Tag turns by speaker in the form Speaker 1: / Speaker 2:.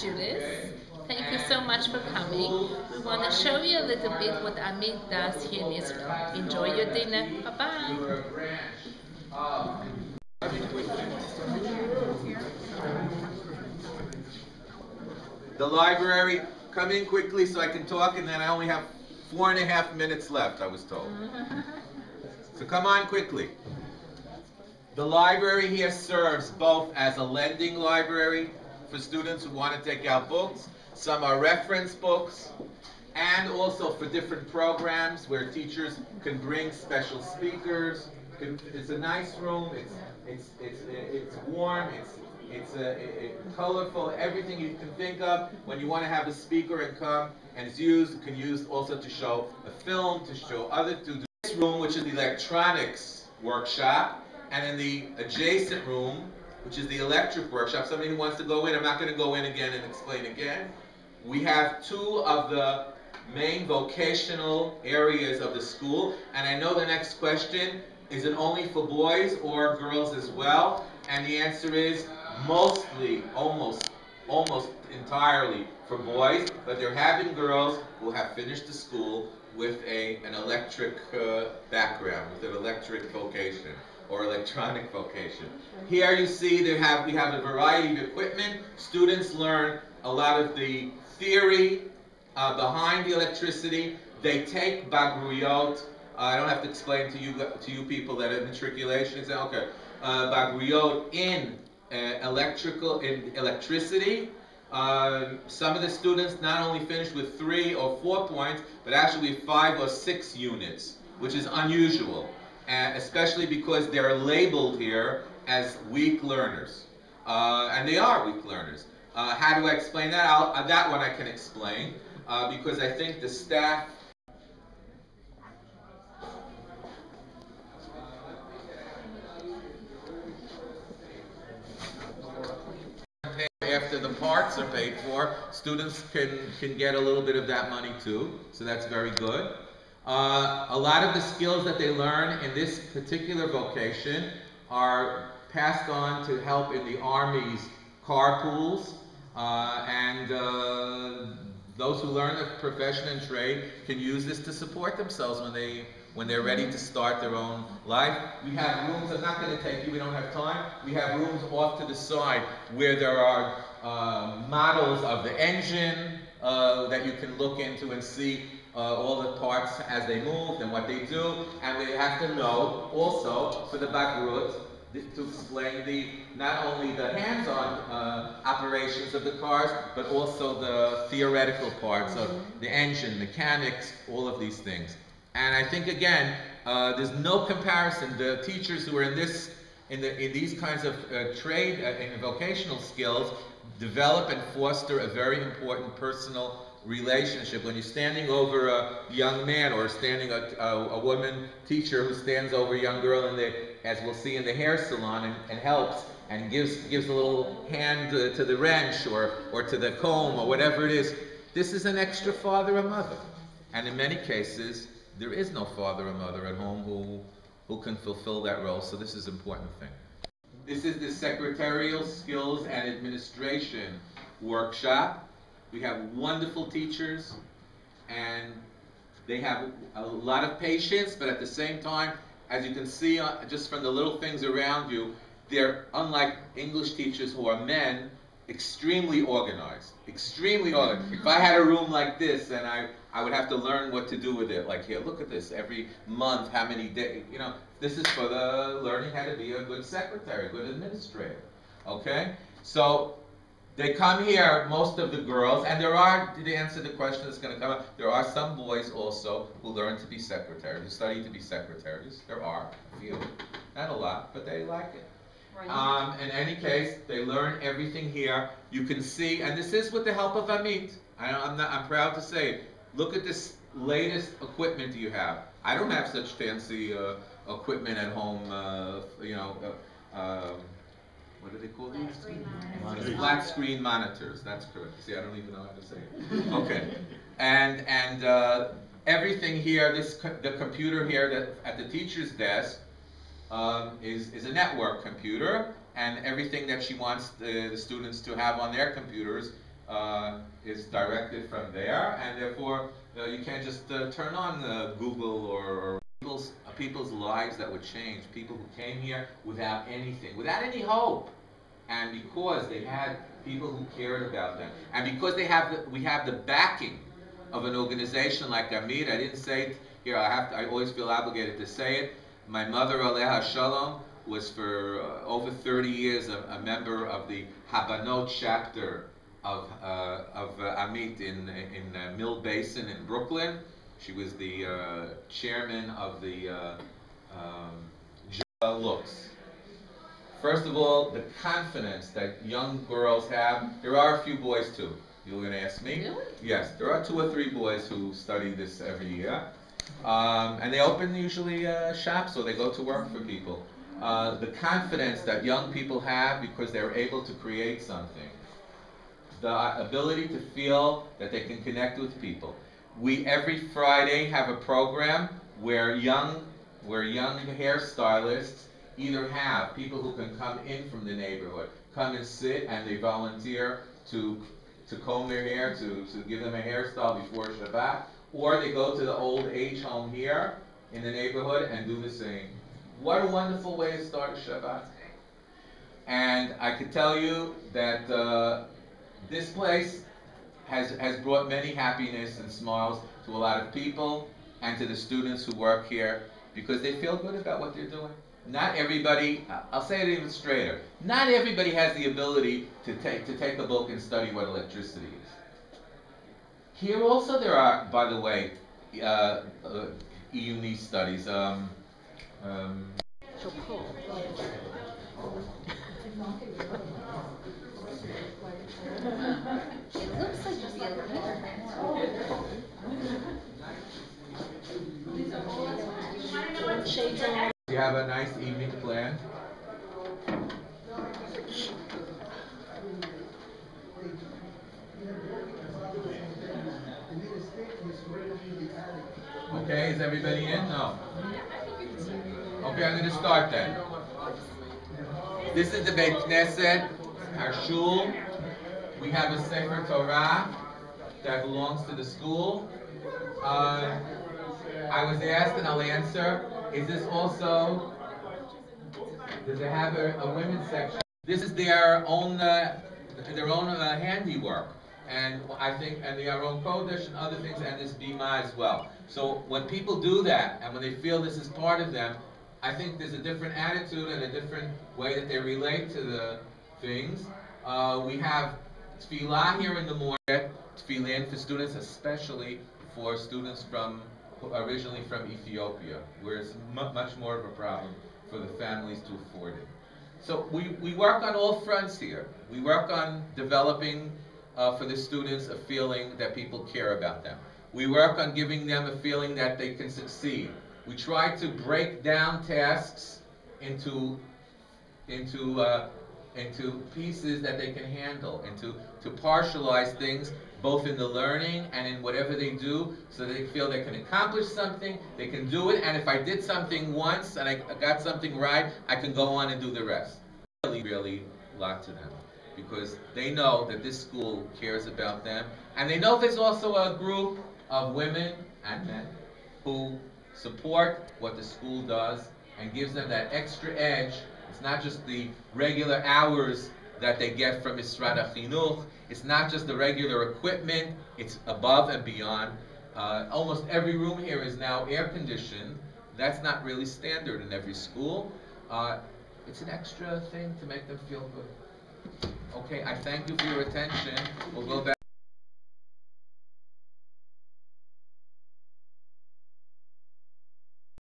Speaker 1: students. Thank you so much for coming. We want to show you a little bit what Amit does here in Israel. Enjoy your dinner. Bye-bye.
Speaker 2: The library, come in quickly so I can talk, and then I only have 4.5 minutes left, I was told. So come on quickly. The library here serves both as a lending library for students who want to take out books. Some are reference books, and also for different programs where teachers can bring special speakers. It's a nice room. It's warm. It's colorful. Everything you can think of when you want to have a speaker and come, and it's used. It can use also to show a film, to show other. To this room, which is the electronics workshop, and in the adjacent room, which is the electric workshop. Somebody who wants to go in. I'm not going to go in again and explain again. We have two of the main vocational areas of the school, and I know the next question, is it only for boys or girls as well? And the answer is mostly, almost entirely for boys, but there have been girls who have finished the school with an electric background, with an electric vocation or electronic vocation. Here you see we have a variety of equipment. Students learn a lot of the theory behind the electricity. They take bagruyot. I don't have to explain to you people that in matriculation. Say, okay, bagruyot in electricity. Some of the students not only finish with 3 or 4 points, but actually 5 or 6 units, which is unusual, especially because they're labeled here as weak learners, and they are weak learners. How do I explain that? That one I can explain, because I think the staff after the parts are paid for, students can get a little bit of that money too, so that's very good. A lot of the skills that they learn in this particular vocation are passed on to help in the Army's carpools, and those who learn the profession and trade can use this to support themselves when they're ready to start their own life. We have rooms, I'm not going to take you, we don't have time. We have rooms off to the side where there are models of the engine that you can look into and see all the parts as they move and what they do. And we have to know also for the bagrut to explain not only the hands-on operations of the cars, but also the theoretical parts of the engine, mechanics, all of these things. And I think again, there's no comparison. The teachers who are in these kinds of trade and vocational skills develop and foster a very important personal relationship. When you're standing over a young man, or standing a woman teacher who stands over a young girl as we'll see in the hair salon, and helps and gives a little hand to the wrench or to the comb or whatever it is, this is an extra father or mother. And in many cases, there is no father or mother at home who can fulfill that role, so this is an important thing. This is the Secretarial Skills and Administration Workshop. We have wonderful teachers, and they have a lot of patience, but at the same time, as you can see just from the little things around you, they're, unlike English teachers who are men, extremely organized. Extremely organized. If I had a room like this, then I would have to learn what to do with it. Like, here, look at this. Every month, how many days, this is for the learning how to be a good secretary, a good administrator. Okay? So, they come here, most of the girls, and there are, to answer the question that's going to come up, there are some boys also who learn to be secretaries, who study to be secretaries. There are a few. Not a lot, but they like it. In any case, they learn everything here. You can see, and this is with the help of Amit. I'm proud to say, look at this latest equipment you have. I don't have such fancy equipment at home, what do they call these? Flat screen monitors. That's correct. See, I don't even know how to say it. Okay, and everything here. The computer here at the teacher's desk is a network computer, and everything that she wants the students to have on their computers is directed from there, and therefore you can't just turn on Google or people's lives that would change. People who came here without anything, without any hope, and because they had people who cared about them, and because we have the backing of an organization like Amit. I didn't say it here. I always feel obligated to say it. My mother, Aleha Shalom, was for over 30 years a member of the Habanot chapter of Amit in Mill Basin in Brooklyn. She was the chairman of the looks. First of all, the confidence that young girls have. There are a few boys too. You're going to ask me?
Speaker 1: Really?
Speaker 2: Yes, there are 2 or 3 boys who study this every year. And they open usually shops or they go to work for people. The confidence that young people have because they're able to create something. The ability to feel that they can connect with people. We every Friday have a program where young hairstylists either have people who can come in from the neighborhood, come and sit, and they volunteer to comb their hair, to give them a hairstyle before Shabbat, or they go to the old age home here in the neighborhood and do the same. What a wonderful way to start a Shabbat. And I could tell you that this place has brought many happiness and smiles to a lot of people and to the students who work here because they feel good about what they're doing. Not everybody, I'll say it even straighter, not everybody has the ability to take a book and study what electricity is. Here also there are, by the way, EUNI studies.
Speaker 1: It looks like just the shades on.
Speaker 2: You have a nice evening planned. Okay, is everybody in? No. Okay, I'm going to start then. This is the Beit Knesset, our shul. We have a Sefer Torah that belongs to the school. I was asked, and I'll answer, is this also, does it have a women's section? This is their own handiwork. And I think, and their own Kodesh and other things, and this Bima as well. So when people do that, and when they feel this is part of them, I think there's a different attitude and a different way that they relate to the things. We have tefillah here in the morning, tefillin for students, especially for students originally from Ethiopia, where it's much more of a problem for the families to afford it. So we work on all fronts here. We work on developing for the students a feeling that people care about them. We work on giving them a feeling that they can succeed. We try to break down tasks into pieces that they can handle, to partialize things both in the learning and in whatever they do, so they feel they can accomplish something, they can do it, and if I did something once and I got something right, I can go on and do the rest. Really a lot to them, because they know that this school cares about them, and they know there's also a group of women and men who support what the school does and gives them that extra edge. It's not just the regular hours that they get from Misrad HaChinuch. It's not just the regular equipment. It's above and beyond. Almost every room here is now air conditioned. That's not really standard in every school. It's an extra thing to make them feel good. Okay, I thank you for your attention. We'll go back.